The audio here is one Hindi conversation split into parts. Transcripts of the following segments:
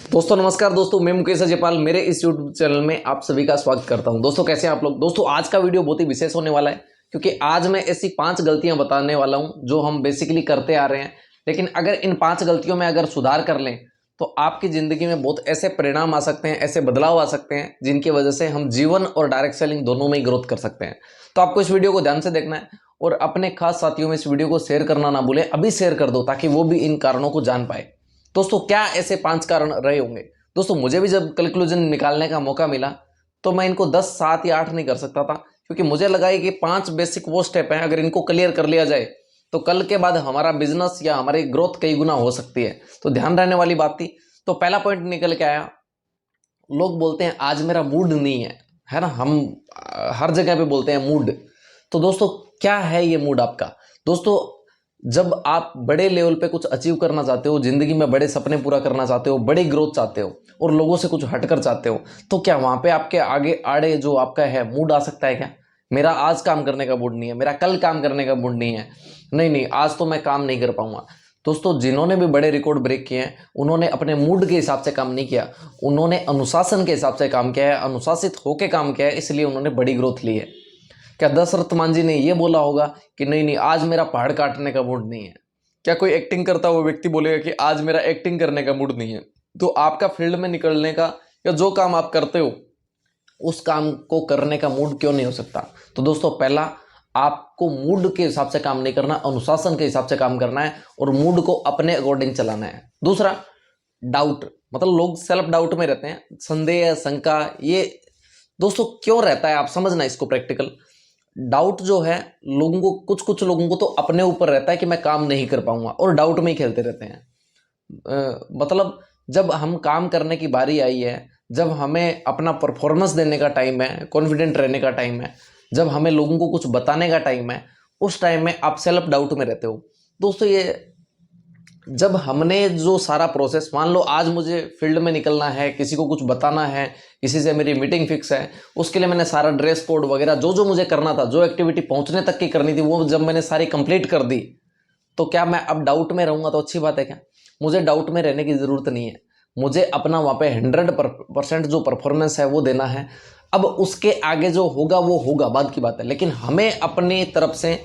दोस्तों नमस्कार। दोस्तों मैं मुकेश अजयपाल, मेरे इस यूट्यूब चैनल में आप सभी का स्वागत करता हूं। दोस्तों कैसे हैं आप लोग। दोस्तों आज का वीडियो बहुत ही विशेष होने वाला है, क्योंकि आज मैं ऐसी 5 गलतियां बताने वाला हूं जो हम बेसिकली करते आ रहे हैं, लेकिन अगर इन 5 गलतियों में अगर सुधार कर लें तो आपकी जिंदगी में बहुत ऐसे परिणाम आ सकते हैं, ऐसे बदलाव आ सकते हैं, जिनकी वजह से हम जीवन और डायरेक्ट सेलिंग दोनों में ही ग्रोथ कर सकते हैं। तो आपको इस वीडियो को ध्यान से देखना है और अपने खास साथियों में इस वीडियो को शेयर करना ना भूलें। अभी शेयर कर दो ताकि वो भी इन कारणों को जान पाए। दोस्तों क्या ऐसे 5 कारण रहे होंगे। दोस्तों मुझे भी जब कंक्लूजन निकालने का मौका मिला तो मैं इनको 10, 7 या 8 नहीं कर सकता था, क्योंकि मुझे लगा कि 5 बेसिक वो स्टेप हैं, अगर इनको क्लियर कर लिया जाए तो कल के बाद हमारा बिजनेस या हमारी ग्रोथ कई गुना हो सकती है। तो ध्यान रहने वाली बात थी। तो पहला पॉइंट निकल के आया, लोग बोलते हैं आज मेरा मूड नहीं है ना। हम हर जगह पे बोलते हैं मूड। तो दोस्तों क्या है ये मूड आपका। दोस्तों जब आप बड़े लेवल पे कुछ अचीव करना चाहते हो, जिंदगी में बड़े सपने पूरा करना चाहते हो, बड़ी ग्रोथ चाहते हो और लोगों से कुछ हटकर चाहते हो, तो क्या वहां पे आपके आगे आड़े जो आपका है मूड आ सकता है क्या। मेरा आज काम करने का मूड नहीं है, मेरा कल काम करने का मूड नहीं है, नहीं नहीं आज तो मैं काम नहीं कर पाऊंगा। दोस्तों जिन्होंने भी बड़े रिकॉर्ड ब्रेक किए हैं उन्होंने अपने मूड के हिसाब से काम नहीं किया, उन्होंने अनुशासन के हिसाब से काम किया है, अनुशासित होकर काम किया है, इसलिए उन्होंने बड़ी ग्रोथ ली है। क्या दशरथ मान जी ने ये बोला होगा कि नहीं नहीं आज मेरा पहाड़ काटने का मूड नहीं है। क्या कोई एक्टिंग करता हुआ व्यक्ति बोलेगा कि आज मेरा एक्टिंग करने का मूड नहीं है। तो आपका फील्ड में निकलने का या जो काम आप करते हो उस काम को करने का मूड क्यों नहीं हो सकता। तो दोस्तों पहला, आपको मूड के हिसाब से काम नहीं करना, अनुशासन के हिसाब से काम करना है और मूड को अपने अकॉर्डिंग चलाना है। दूसरा, डाउट, मतलब लोग सेल्फ डाउट में रहते हैं, संदेह शंका, ये दोस्तों क्यों रहता है आप समझना इसको। प्रैक्टिकल डाउट जो है लोगों को, कुछ कुछ लोगों को तो अपने ऊपर रहता है कि मैं काम नहीं कर पाऊंगा और डाउट में ही खेलते रहते हैं। मतलब जब हम काम करने की बारी आई है, जब हमें अपना परफॉर्मेंस देने का टाइम है, कॉन्फिडेंट रहने का टाइम है, जब हमें लोगों को कुछ बताने का टाइम है, उस टाइम में आप सेल्फ डाउट में रहते हो। दोस्तों ये जब हमने जो सारा प्रोसेस, मान लो आज मुझे फील्ड में निकलना है, किसी को कुछ बताना है, किसी से मेरी मीटिंग फिक्स है, उसके लिए मैंने सारा ड्रेस कोड वगैरह जो जो मुझे करना था, जो एक्टिविटी पहुंचने तक की करनी थी, वो जब मैंने सारी कंप्लीट कर दी, तो क्या मैं अब डाउट में रहूंगा तो अच्छी बात है क्या। मुझे डाउट में रहने की जरूरत नहीं है, मुझे अपना वहां पे 100% जो परफॉर्मेंस है वो देना है। अब उसके आगे जो होगा वो होगा, बाद की बात है, लेकिन हमें अपनी तरफ से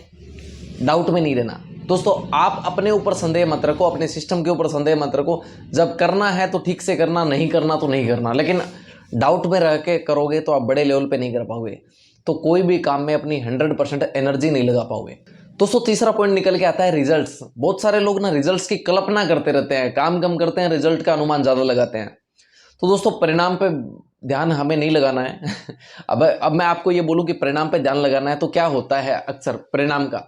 डाउट में नहीं रहना। दोस्तों आप अपने ऊपर संदेह मत रखो, अपने सिस्टम के ऊपर संदेह मत रखो। जब करना है तो ठीक से करना, नहीं करना तो नहीं करना, लेकिन डाउट में रह के करोगे तो आप बड़े लेवल पे नहीं कर पाओगे, तो कोई भी काम में अपनी 100% एनर्जी नहीं लगा पाओगे। दोस्तों तीसरा पॉइंट निकल के आता है रिजल्ट्स। बहुत सारे लोग ना रिजल्ट्स की कल्पना करते रहते हैं, काम कम करते हैं, रिजल्ट का अनुमान ज्यादा लगाते हैं। तो दोस्तों परिणाम पे ध्यान हमें नहीं लगाना है। अब मैं आपको ये बोलूं कि परिणाम पे ध्यान लगाना है, तो क्या होता है अक्सर परिणाम का।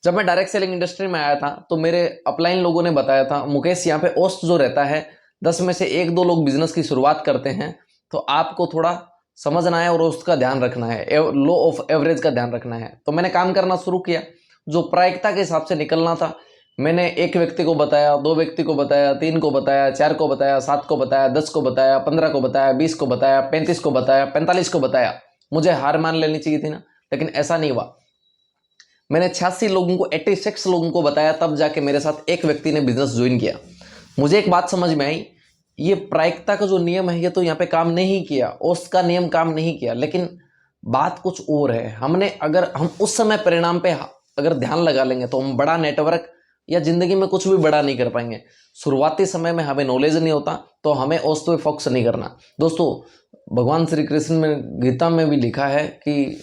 जब मैं डायरेक्ट सेलिंग इंडस्ट्री में आया था तो मेरे अपलाइन लोगों ने बताया था, मुकेश यहाँ पे औसत जो रहता है 10 में से 1-2 लोग बिजनेस की शुरुआत करते हैं, तो आपको थोड़ा समझना है और उसका ध्यान रखना है, लो ऑफ एवरेज का ध्यान रखना है। तो मैंने काम करना शुरू किया, जो प्रायिकता के हिसाब से निकलना था मैंने 1 व्यक्ति को बताया, 2 व्यक्ति को बताया, 3 को बताया, 4 को बताया, 7 को बताया, 10 को बताया, 15 को बताया, 20 को बताया, 35 को बताया, 45 को बताया। मुझे हार मान लेनी चाहिए थी ना, लेकिन ऐसा नहीं हुआ। मैंने 86 लोगों को, 86 लोगों को बताया, तब जाके मेरे साथ 1 व्यक्ति ने बिजनेस ज्वाइन किया। मुझे एक बात समझ में आई, ये प्रायिकता का जो नियम है ये तो यहाँ पे काम नहीं किया, औसत का नियम काम नहीं किया, लेकिन बात कुछ और है। अगर हम उस समय परिणाम पे अगर ध्यान लगा लेंगे तो हम बड़ा नेटवर्क या जिंदगी में कुछ भी बड़ा नहीं कर पाएंगे। शुरुआती समय में हमें नॉलेज नहीं होता तो हमें औसत पे फोकस नहीं करना। दोस्तों भगवान श्री कृष्ण में, गीता में भी लिखा है कि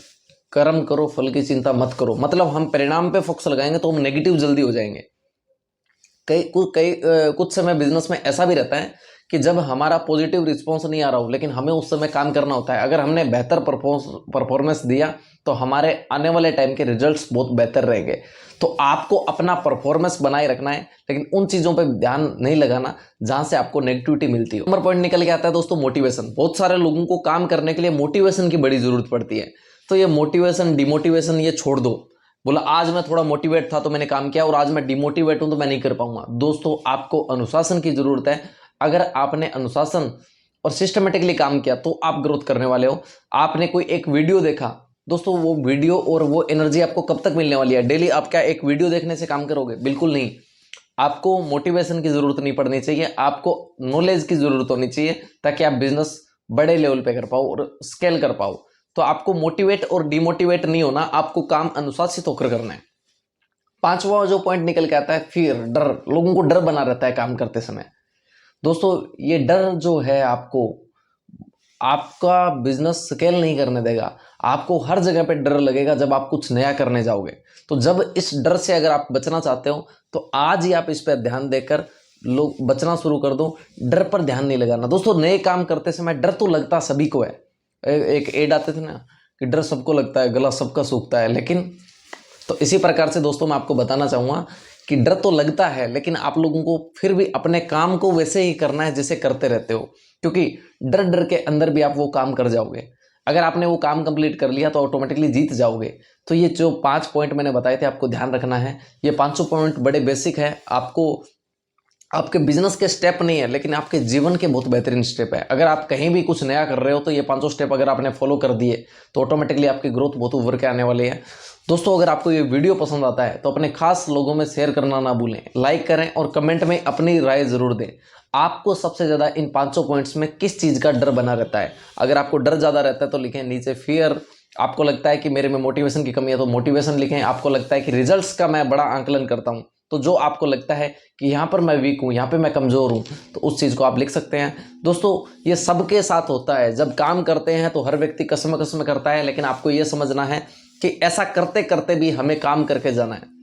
कर्म करो फल की चिंता मत करो। मतलब हम परिणाम पे फोकस लगाएंगे तो हम नेगेटिव जल्दी हो जाएंगे। कुछ समय बिजनेस में ऐसा भी रहता है कि जब हमारा पॉजिटिव रिस्पॉन्स नहीं आ रहा हो, लेकिन हमें उस समय काम करना होता है। अगर हमने बेहतर परफॉर्मेंस दिया तो हमारे आने वाले टाइम के रिजल्ट्स बहुत बेहतर रहेंगे। तो आपको अपना परफॉर्मेंस बनाए रखना है, लेकिन उन चीज़ों पर ध्यान नहीं लगाना जहां से आपको नेगेटिविटी मिलती है। नंबर पॉइंट निकल के आता है दोस्तों मोटिवेशन। बहुत सारे लोगों को काम करने के लिए मोटिवेशन की बड़ी जरूरत पड़ती है। तो ये मोटिवेशन डिमोटिवेशन ये छोड़ दो। बोला आज मैं थोड़ा मोटिवेट था तो मैंने काम किया और आज मैं डिमोटिवेट हूं तो मैं नहीं कर पाऊंगा। दोस्तों आपको अनुशासन की जरूरत है। अगर आपने अनुशासन और सिस्टमेटिकली काम किया तो आप ग्रोथ करने वाले हो। आपने कोई एक वीडियो देखा, दोस्तों वो वीडियो और वो एनर्जी आपको कब तक मिलने वाली है। डेली आप क्या एक वीडियो देखने से काम करोगे? बिल्कुल नहीं। आपको मोटिवेशन की ज़रूरत नहीं पड़नी चाहिए, आपको नॉलेज की ज़रूरत होनी चाहिए ताकि आप बिजनेस बड़े लेवल पे कर पाओ और स्केल कर पाओ। तो आपको मोटिवेट और डिमोटिवेट नहीं होना, आपको काम अनुशासित होकर करना है। पांचवा जो पॉइंट निकल के आता है, फिर, डर। लोगों को डर बना रहता है काम करते समय। दोस्तों ये डर जो है आपका बिजनेस स्केल नहीं करने देगा। आपको हर जगह पे डर लगेगा जब आप कुछ नया करने जाओगे। तो जब इस डर से अगर आप बचना चाहते हो तो आज ही आप इस पर ध्यान देकर लोग बचना शुरू कर दो। डर पर ध्यान नहीं लगाना। दोस्तों नए काम करते समय डर तो लगता सभी को है। एक एड आते थे ना कि डर सबको लगता है, गला सबका सूखता है। लेकिन तो इसी प्रकार से दोस्तों मैं आपको बताना चाहूँगा कि डर तो लगता है, लेकिन आप लोगों को फिर भी अपने काम को वैसे ही करना है जैसे करते रहते हो, क्योंकि डर डर के अंदर भी आप वो काम कर जाओगे। अगर आपने वो काम कंप्लीट कर लिया तो ऑटोमेटिकली जीत जाओगे। तो ये जो 5 पॉइंट मैंने बताए थे आपको ध्यान रखना है। ये 500 पॉइंट बड़े बेसिक है, आपको आपके बिजनेस के स्टेप नहीं है लेकिन आपके जीवन के बहुत बेहतरीन स्टेप है। अगर आप कहीं भी कुछ नया कर रहे हो तो ये 500 स्टेप अगर आपने फॉलो कर दिए तो ऑटोमेटिकली आपकी ग्रोथ बहुत उभर के आने वाली है। दोस्तों अगर आपको ये वीडियो पसंद आता है तो अपने खास लोगों में शेयर करना ना भूलें, लाइक करें और कमेंट में अपनी राय जरूर दें। आपको सबसे ज़्यादा इन 500 पॉइंट्स में किस चीज़ का डर बना रहता है? अगर आपको डर ज़्यादा रहता है तो लिखें नीचे फियर। आपको लगता है कि मेरे में मोटिवेशन की कमी है तो मोटिवेशन लिखें। आपको लगता है कि रिजल्ट्स का मैं बड़ा आंकलन करता हूँ, तो जो आपको लगता है कि यहाँ पर मैं वीक हूँ, यहाँ पे मैं कमज़ोर हूँ, तो उस चीज़ को आप लिख सकते हैं। दोस्तों ये सबके साथ होता है। जब काम करते हैं तो हर व्यक्ति कसम कसम करता है, लेकिन आपको ये समझना है कि ऐसा करते करते भी हमें काम करके जाना है।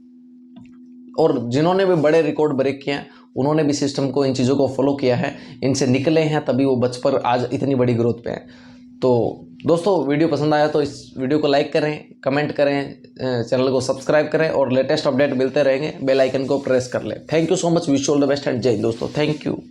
और जिन्होंने भी बड़े रिकॉर्ड ब्रेक किए हैं उन्होंने भी सिस्टम को, इन चीज़ों को फॉलो किया है, इनसे निकले हैं, तभी वो बच पर आज इतनी बड़ी ग्रोथ पे हैं। तो दोस्तों वीडियो पसंद आया तो इस वीडियो को लाइक करें, कमेंट करें, चैनल को सब्सक्राइब करें और लेटेस्ट अपडेट मिलते रहेंगे। बेल आइकन को प्रेस कर लें। Thank you so much, wish you all the best and जय हिंद दोस्तों। Thank you.